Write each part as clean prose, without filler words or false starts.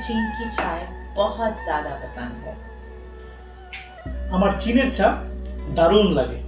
चीन की चाय बहुत ज़्यादा पसंद है। আমার চীনের চা দারুণ লাগে।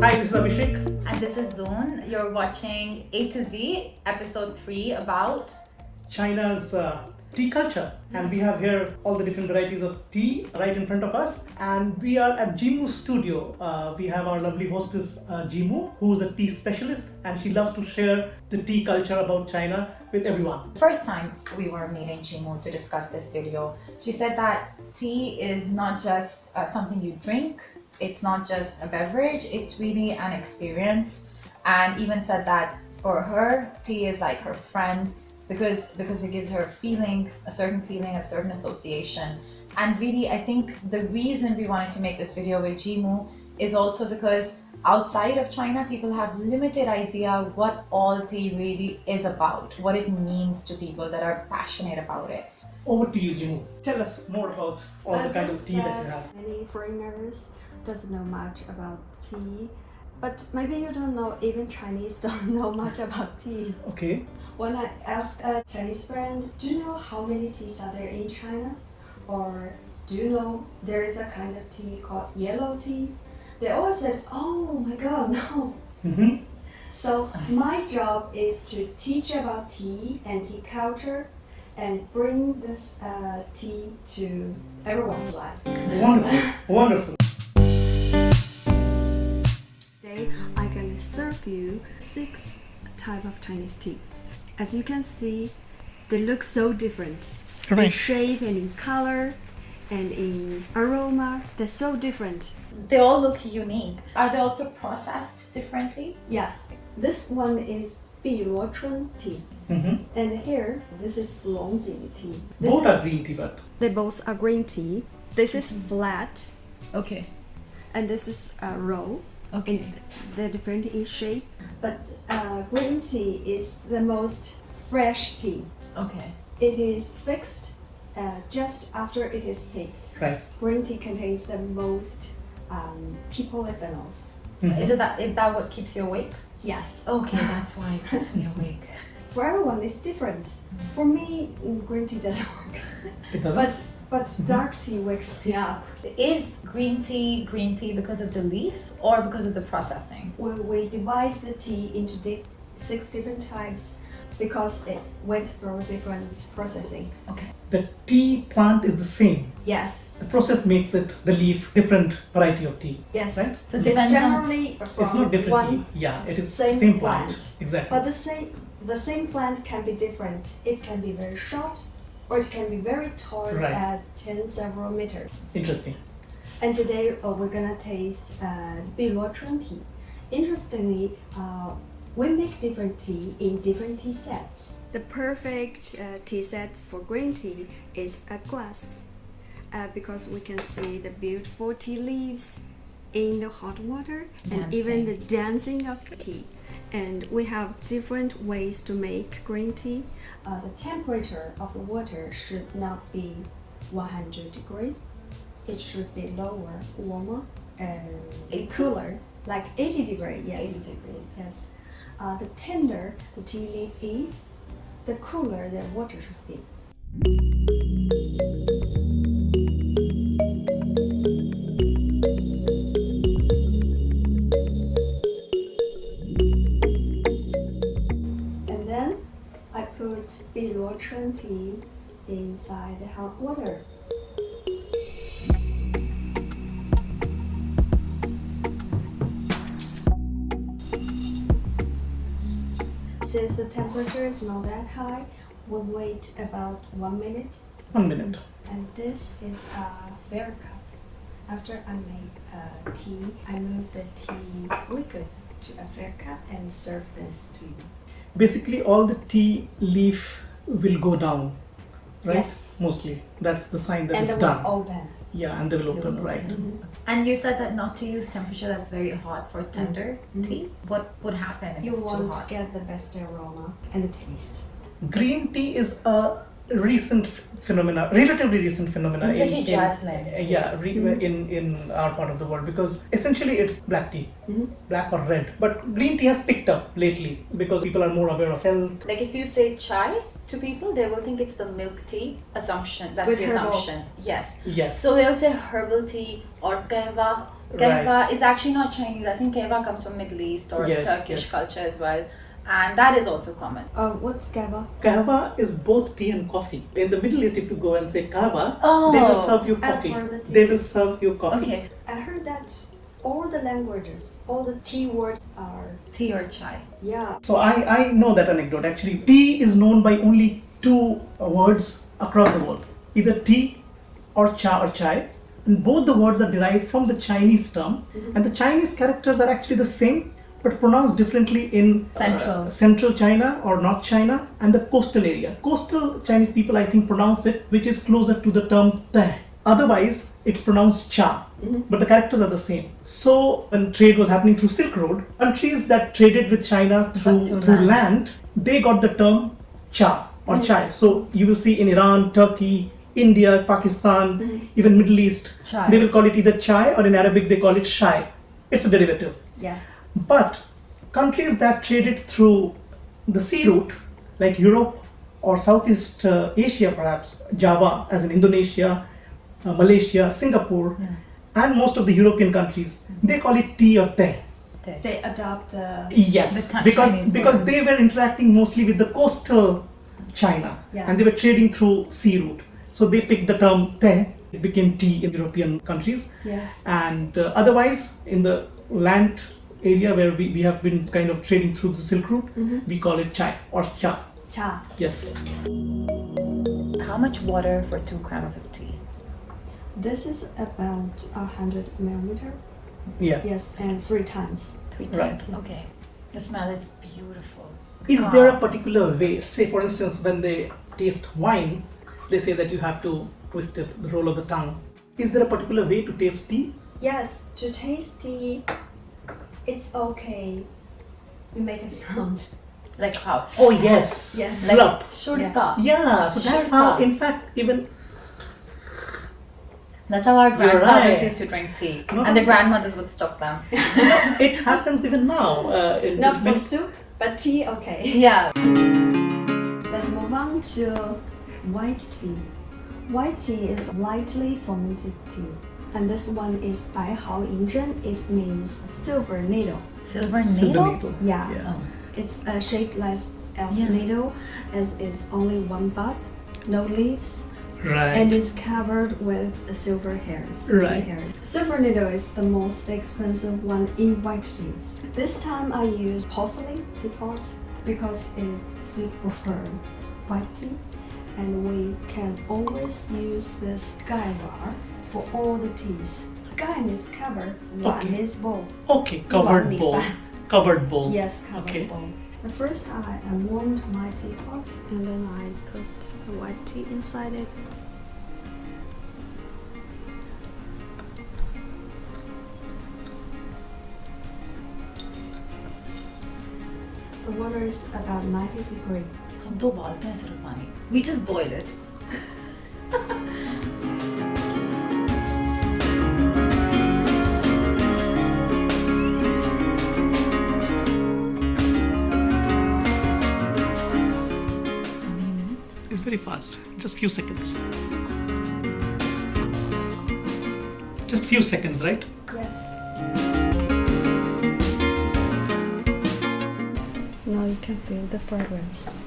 Hi, this is Abhishek. And this is ZOON. You're watching A2Z episode 3 about China's tea culture, and we have here all the different varieties of tea right in front of us, and we are at Jimu's studio. We have our lovely hostess Jimu, who is a tea specialist, and she loves to share the tea culture about China with everyone. first time we were meeting Jimu to discuss this video. She said that tea is not just something you drink, it's not just a beverage, it's really an experience, and even said that for her tea is like her friend because it gives her a certain feeling, a certain association. And really, I think the reason we wanted to make this video with Jimu is also because outside of China, people have limited idea what all tea really is about, what it means to people that are passionate about it. Over to you, Jimu. Tell us more about all the kind of tea that you have. Many foreigners doesn't know much about tea, but maybe you don't know, even Chinese don't know much about tea. Okay. When I asked a Chinese friend, do you know how many teas are there in China? Or do you know there is a kind of tea called yellow tea? They always said, oh my god, no. Mm-hmm. So my job is to teach about tea and tea culture and bring this tea to everyone's life. Wonderful. Wonderful. Today I'm going to serve you 6 types of Chinese tea. As you can see, they look so different. Right. In shape and in color and in aroma, they're so different. They all look unique. Are they also processed differently? Yes, this one is 碧螺春 tea. Mm-hmm. And here, this is 龙井 tea. Both are green tea, but They both are green tea. This is flat Okay. and this is roll. Okay. And they're different in shape. But green tea is the most fresh tea. Okay. It is fixed just after it is picked. right. Green tea contains the most tea polyphenols. Mhm. Is that what keeps you awake? Yes. Okay, that's why it keeps me awake. For everyone, it's different. For me, green tea doesn't work. It doesn't. But dark tea wakes me up. Is green tea because of the leaf or because of the processing? We divide the tea into 6 different types because it went through different processing. Okay. The tea plant is the same. Yes. The process makes it, the leaf, different variety of tea. Yes. Right? So It's depends on generally from It's not different one, tea. Yeah, it is same same plant. Exactly. but the same plant can be different. It can be very short or it can be very tall Right. at 10 several meters. Interesting. And today we're gonna taste 碧螺春 tea. Interestingly, we make different tea in different tea sets. The perfect tea set for green tea is a glass because we can see the beautiful tea leaves in the hot water and even the dancing of the tea. And we have different ways to make green tea. The temperature of the water should not be 100 degrees. It should be lower, warmer, and cooler, like 80 degrees. Yes. 80 degrees. Yes. The tender the tea leaf is, the cooler the water should be. And then I put 碧螺春 tea inside the hot water. Since the temperature is not that high, we'll wait about 1 minute. 1 minute. And this is a fair cup. After I make tea, I move the tea liquid to a fair cup and serve this to you. Basically, all the tea leaf will go down, right? Yes. Mostly. That's the sign that And it's then done. we'll open. Yeah, and they will open, right? And you said that not to use temperature that's very hot for tender tea. What would happen if You it's too want hot? to get the best aroma and the taste. Green tea is a recent phenomena, relatively recent phenomena. Especially jasmine. In our part of the world, because essentially it's black tea, black or red. But green tea has picked up lately because people are more aware of health. Like if you say chai to people, they will think it's the milk tea assumption. That's With the herbal. assumption. Yes. Yes. So they'll say herbal tea or kahwa. Kahwa is actually not Chinese. I think kahwa comes from Middle East or Yes, Turkish yes. culture as well. And that is also common. What's gava? Kahwa is both tea and coffee. In the Middle East, if you go and say kahwa, Oh. they will serve you I've coffee. heard the tea. They will serve you coffee. Okay. I heard that all the languages, all the tea words are, Tea or chai. yeah. So I know that anecdote. Actually, tea is known by only two words across the world, either tea or cha or chai. And both the words are derived from the Chinese term, and the Chinese characters are actually the same, but pronounced differently in central China or North China and the coastal area. Coastal Chinese people, I think, pronounce it, which is closer to the term te. Otherwise, it's pronounced cha, but the characters are the same. So when trade was happening through Silk Road, countries that traded with China through land, they got the term cha or chai. So you will see in Iran, Turkey, India, Pakistan, even Middle East, Chai. they will call it either chai, or in Arabic they call it shai. It's a derivative. Yeah. But countries that traded through the sea route, like Europe or Southeast Asia perhaps, Java as in Indonesia, Malaysia, Singapore, and most of the European countries, they call it tea or te. They adopt the Yes, The because Chinese because word. they were interacting mostly with the coastal China, Yeah. and they were trading through sea route. So they picked the term te. It became tea in European countries. yes. And otherwise, in the land area where we have been kind of trading through the Silk Route, we call it chai or cha. Cha. Yes. How much water for 2 grams of tea? This is about 100 millimeter. Yeah. Yes, and 3 times. 3 Right. times. Okay. The smell is beautiful. Is there a particular way? Say, for instance, when they taste wine, they say that you have to twist it, the roll of the tongue. Is there a particular way to taste tea? Yes, to taste tea, it's okay. You make a sound. Like how? Oh yes. Yes. Slurp. Shurika. Yeah. So that's how, in fact, even That's how our You're grandfathers right. used to drink tea. No. And the grandmothers would stop them. it happens even now. Not for soup, but tea, okay. Yeah. Let's move on to white tea. White tea is lightly fermented tea. And this one is 白毫银针. It means silver needle. Silver Silver needle? needle. Yeah. Yeah. It's shapeless as Yeah. needle, as it's only one bud, no leaves, Right. and is covered with silver hairs. tea Right. hairs. Silver needle is the most expensive one in white teas. This time I use porcelain teapot because it's super firm white tea, and we can always use this gaiwa for all the teas. Gai means cover, wa Okay. means bowl. Okay, covered Wow, bowl. me Covered bowl. Yes, covered Okay. bowl. But first I warmed my teapot and then I put the white tea inside it. The water is about 90 degrees. हम तो उबालते हैं सिर्फ पानी. We just boil it. It's very fast. Just few seconds. Just few seconds, right? Yes. Now you can feel the fragrance.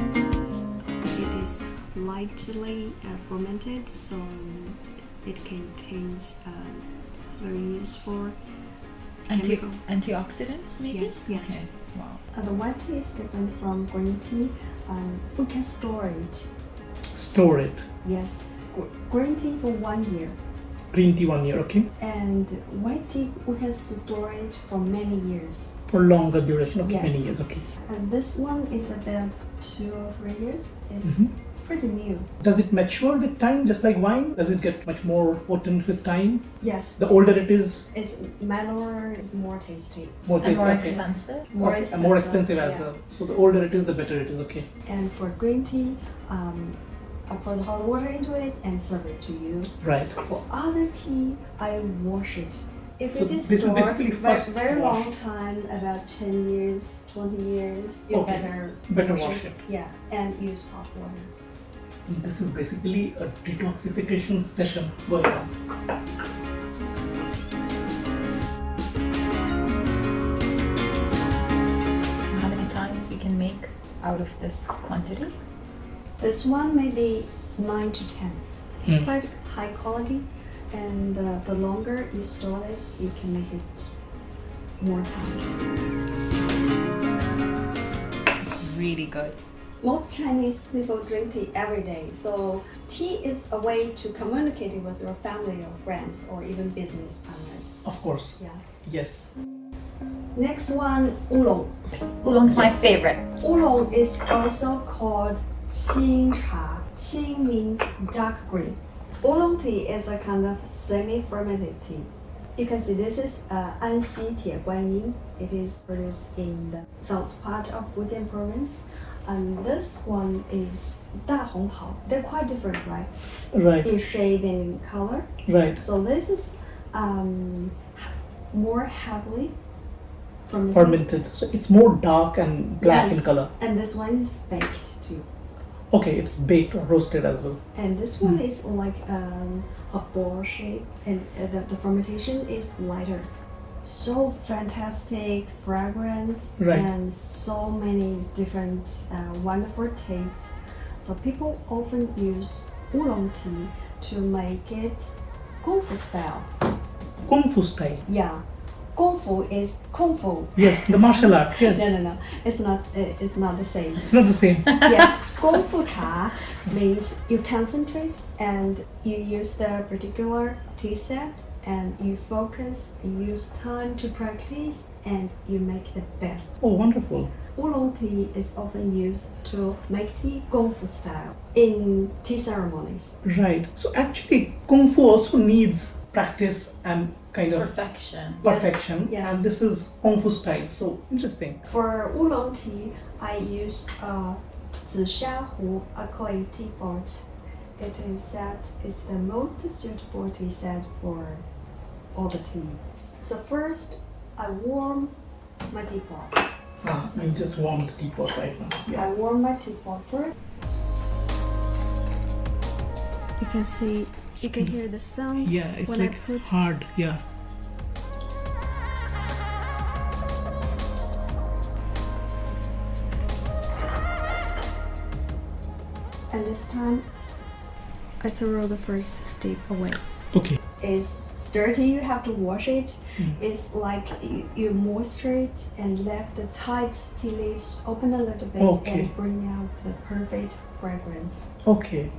It is lightly fermented, so it contains very useful chemical. Antioxidants, maybe? Yes. Okay. Wow. The white tea is different from green tea. We can store it. Store it. Yes, green tea for 1 year, Green tea 1 year, okay? and white tea we can store it for many years. For longer duration, okay, Yes. many years, okay. And this one is about 2 or 3 years. It's Mhm. pretty new. Does it mature with time, just like wine? Does it get much more potent with time? Yes. The older it is, It's mellower, it's more tasty. more And tasty. more Okay. expensive. More Okay, expensive. and more expensive as yeah. well. So the older it is, the better it is. Okay. And for green tea, I pour the hot water into it and serve it to you. Right. For other tea, I wash it. If So it is this is stored basically first very long washed. time, about 10 years, 20 years, you Okay. Better wash it. Yeah, and use hot water. This is basically a detoxification session going on. How many times we can make out of this quantity? This one maybe 9 to 10. It's Mm. quite high quality, and the longer you store it, you can make it more times. It's really good. Most Chinese people drink tea every day, so tea is a way to communicate with your family or friends or even business partners. Of course. Yeah. Yes. Next one, oolong. Oolong's my favorite. Oolong is also called qing cha. Qing means dark green. Oolong tea is a kind of semi-fermented tea. You can see this is Anxi Tieguanyin. It is produced in the south part of Fujian province. And this one is Da Hong Hao. They're quite different, right? Right. In shape and in color. Right. So this is more heavily Fermented. So it's more dark and black in Yes. color. And this one is baked too. Okay, it's baked or roasted as well. And this one is like a ball shape, and the fermentation is lighter. So fantastic fragrance Right. and so many different wonderful tastes. So people often use oolong tea to make it kung fu style. Kung Fu style. Yeah, kung fu is kung fu. Yes, the martial art. Yes. No. It's not. It's not the same. It's not the same. Yes, Gong Fu Cha means you concentrate and you use the particular tea set and you focus, you use time to practice and you make the best. Oh, wonderful. Oolong tea is often used to make tea Gong Fu style in tea ceremonies. Right. So actually, Kung Fu also needs practice and kind of Perfection. perfection. Yes. And this is Kung Fu style. So interesting. For oolong tea, I use Zishahu, a clay teapot. It is said is the most suitable tea set for all the tea. So first, I warm my teapot. I just warmed the teapot right now. Yeah. I warm my teapot first. You can see, you can hear the sound. Yeah, it's when like I put hard. Yeah. and this time I throw the first steep away. Okay. It's dirty, you have to wash it. It's like you moisture it and left the tight tea leaves open a little bit Okay. and bring out the perfect fragrance. Okay.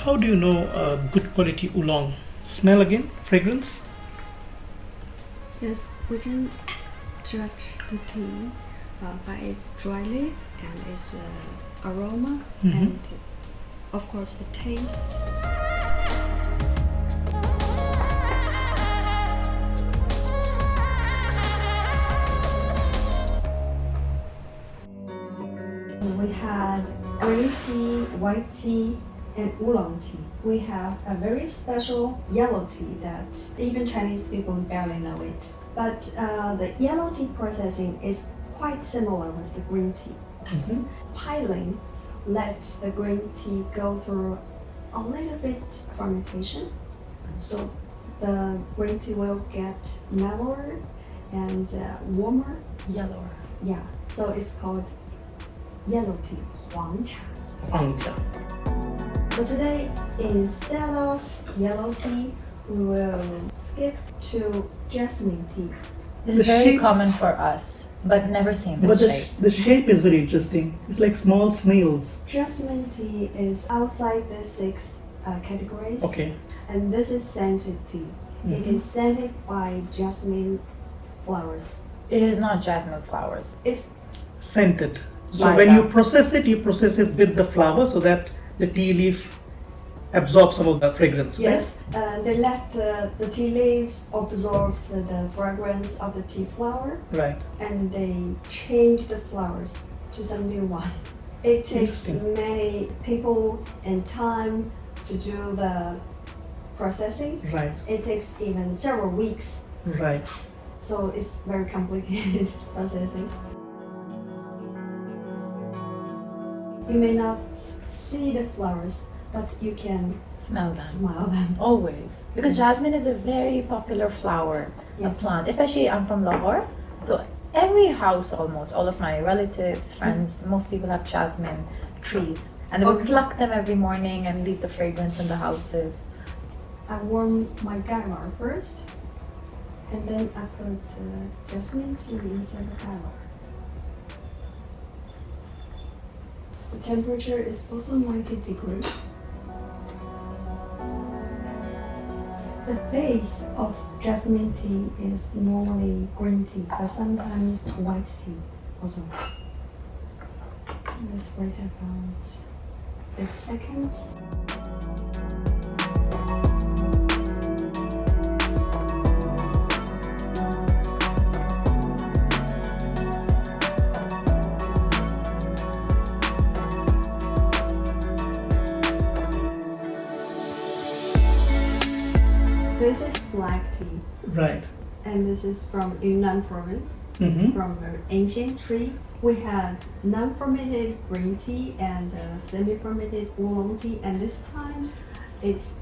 How do you know good quality oolong? Smell again? Fragrance? Yes, we can judge the tea by its dry leaf and its aroma and of course the taste. We had green tea, white tea, and oolong tea. We have a very special yellow tea that even Chinese people barely know it. But the yellow tea processing is quite similar with the green tea. Mhm. Piling let the green tea go through a little bit fermentation, so the green tea will get mellower and warmer. Yellower. Yeah, so it's called yellow tea, 黄茶. Huang cha. So today, instead of yellow tea, we will skip to jasmine tea. This The is very shapes- common for us, but never seen But this shape. the shape is very interesting. It's like small snails. Jasmine tea is outside the 6 categories, Okay. and this is scented tea. It Mhm. is scented by jasmine flowers. It is not jasmine flowers. It's Scented. So Yes. when you process it with the flower so that the tea leaf absorbs some of the fragrance. right? yes, they let the tea leaves absorb the fragrance of the tea flower, Right. and they change the flowers to some new one. It takes Interesting. many people and time to do the processing. Right. It takes even several weeks, Right. so it's very complicated processing. You may not see the flowers, but you can Smell them. smell them. Always. Because Yes. jasmine is a very popular flower, a Yes. plant. Especially I'm from Lahore. So every house almost, all of my relatives, friends, most people have jasmine trees. And they would Okay. pluck them every morning and leave the fragrance in the houses. I warm my galar first, and then I put jasmine tea inside the galar. The temperature is also 90 degrees. The base of jasmine tea is normally green tea, but sometimes white tea also. Let's wait about 30 seconds. This is black tea, Right. and this is from Yunnan province. It's Mm-hmm. from an ancient tree. We had non-fermented green tea and semi-fermented oolong tea, and this time it's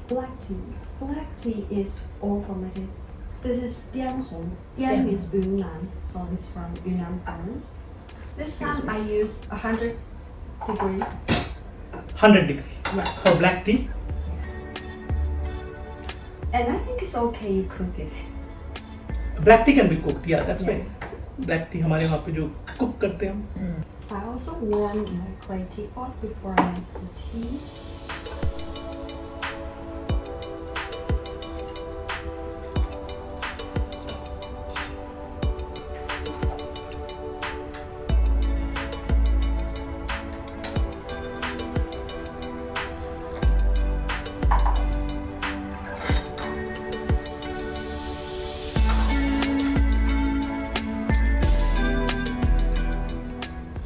black tea. Black tea is all fermented. This is Dianhong. Dian Dian. means Yunnan, so it's from Yunnan province. This time I used 100 degree. 100 degree Yeah. for black tea. And I think it's okay you cook it. Black tea can be cooked. Yeah, that's Yeah. right. Black tea हमारे वहाँ पे जो cook करते हैं हम. I also warm my clay teapot before I make the tea.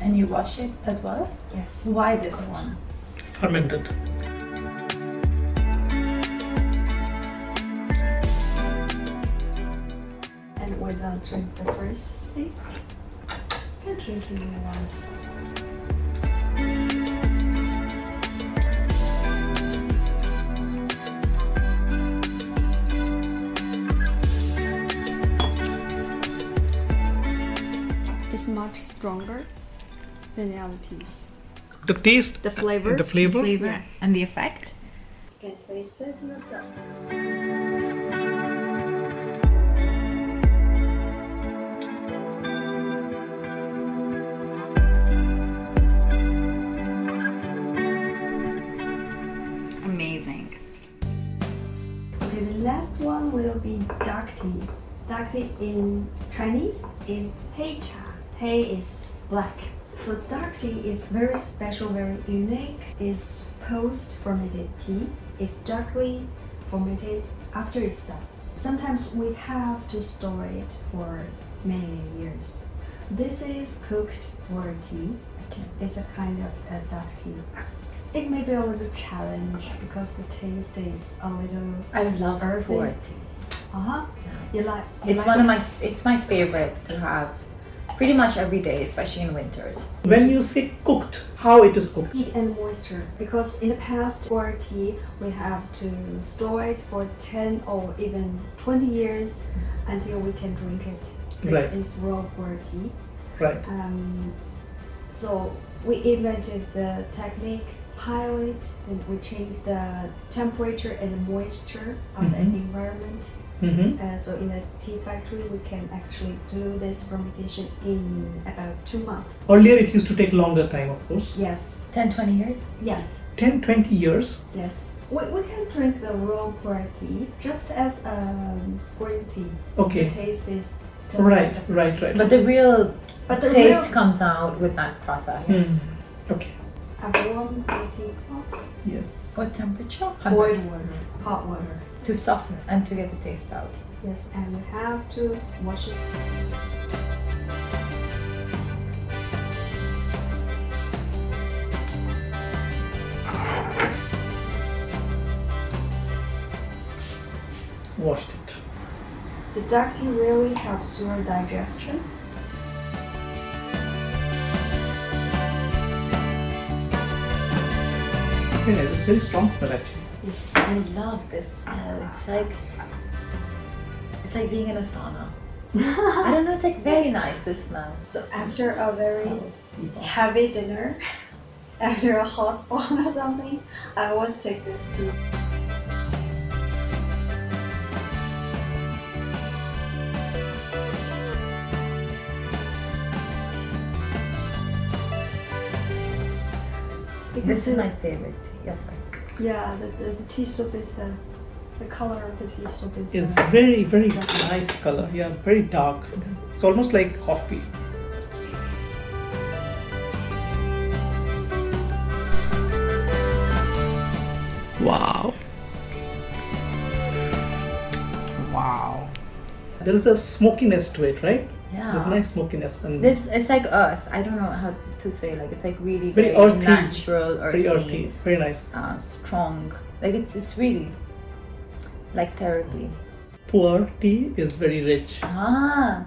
And you wash it as well? Yes. Why this one? Fermented. And we don't drink the first sip. You can drink it in once. It's much stronger than the other teas. The taste. The flavor? The flavor. Flavor Yeah. and the effect? You can taste it yourself. Amazing. Okay, the last one will be dark tea. Dark tea in Chinese is hei cha. Hei is black. So dark tea is very special, very unique. It's post-fermented tea. It's darkly fermented after it's done. Sometimes we have to store it for many, many years. This is cooked water tea. Okay. It's a kind of a dark tea. It may be a little challenge because the taste is a little. I love Earthy. pu'er tea. Uh-huh. You like? It's it's my favorite to have pretty much every day, especially in winters. When you say cooked, how it is cooked? Heat and moisture, because in the past pu'er tea we have to store it for 10 or even 20 years until we can drink it. Right. It's raw pu'er tea. Right. So we invented the technique, pile it, and we changed the temperature and the moisture of the environment. So in the tea factory, we can actually do this fermentation in about 2 months. Earlier it used to take longer time, of course. Yes. 10-20 years? Yes. 10-20 years? Yes. We can drink the raw pu'er tea just as green tea. Okay. The taste is just Right, like the right. But the real But the taste real- comes out with that process. Okay. A warm tea pot, Yes. What temperature? boiled water, hot water. To soften and to get the taste out. Yes, and we have to wash it. Washed it. The dark tea really helps your digestion. Very nice. It's very strong smell actually. Yes. I love this smell. It's like being in a sauna. I don't know, it's like very nice, this smell. So after a very heavy dinner, after a hot one or something, I always take this tea. This is my favorite tea. Yes, Yeah, the tea soup is the color of the tea soup is. It's very, very nice color. Yeah, very dark. It's almost like coffee. Wow. Wow. There is a smokiness to it, right? Yeah. There's a nice smokiness. And This it's like earth. I don't know how to say. Like it's like really Very very, earthy. natural, very earthy. Very nice. strong. Like it's really like therapy. Pu'er tea is very rich. Ah,